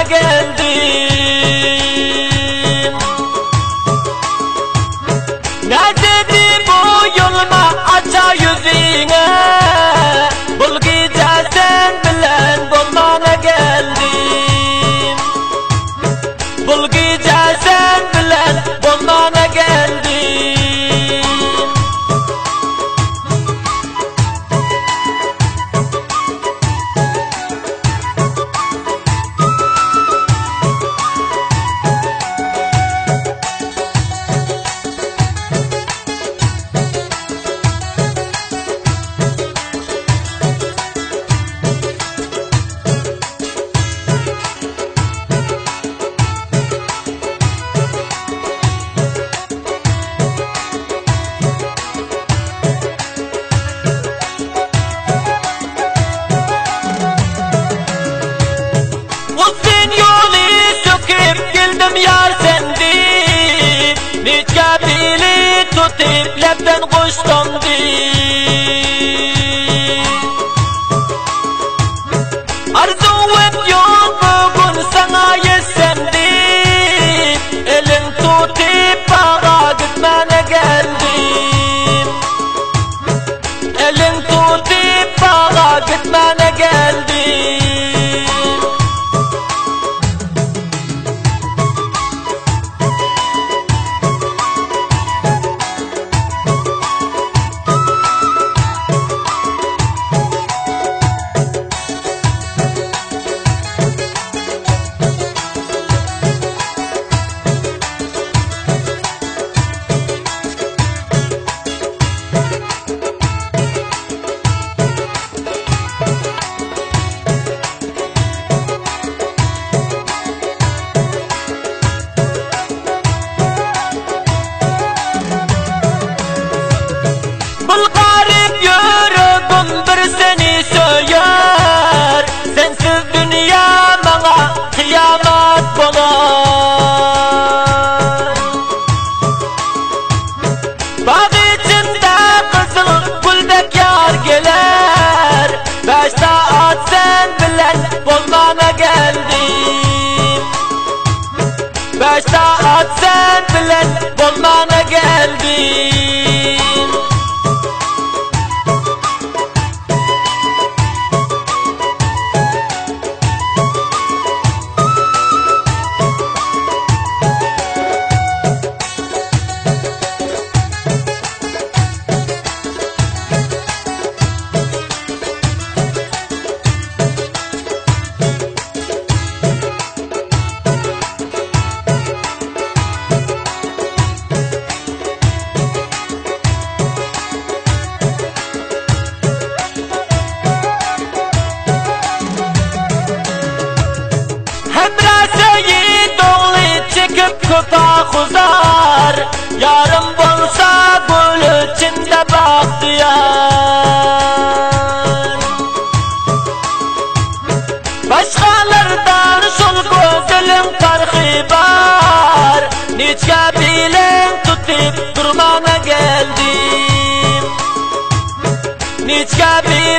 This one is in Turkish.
geldim. Ne dedi bu yoluma aça yüzüne, bul gece sen bilen bulmana geldim. Bul gece sen bilen bulmana geldim. Uzun yolu söküp geldim yar sendi, neçe bili tutup lepten koştum di. Arzuum yok bugün sana yesendi, elin tutup bağa gitmene geldim. Elin tutup bağa gitmene geldim. Bul garip yürüdüm bir seni söyler, sensiz dünya bana kıyamet bolar. Bağ içinde kızıl güldek yar geler, 5 saat sen bilen bulmana geldim. 5 saat sen bilen bulmana geldim. Hemraseyi doğru çekip köpa kuzar, yarım bolsa gül içinde bahtiyar. Başkalardan sol gözlerim farkı var, neçe bilen tutup durmana geldim. Neçe bilen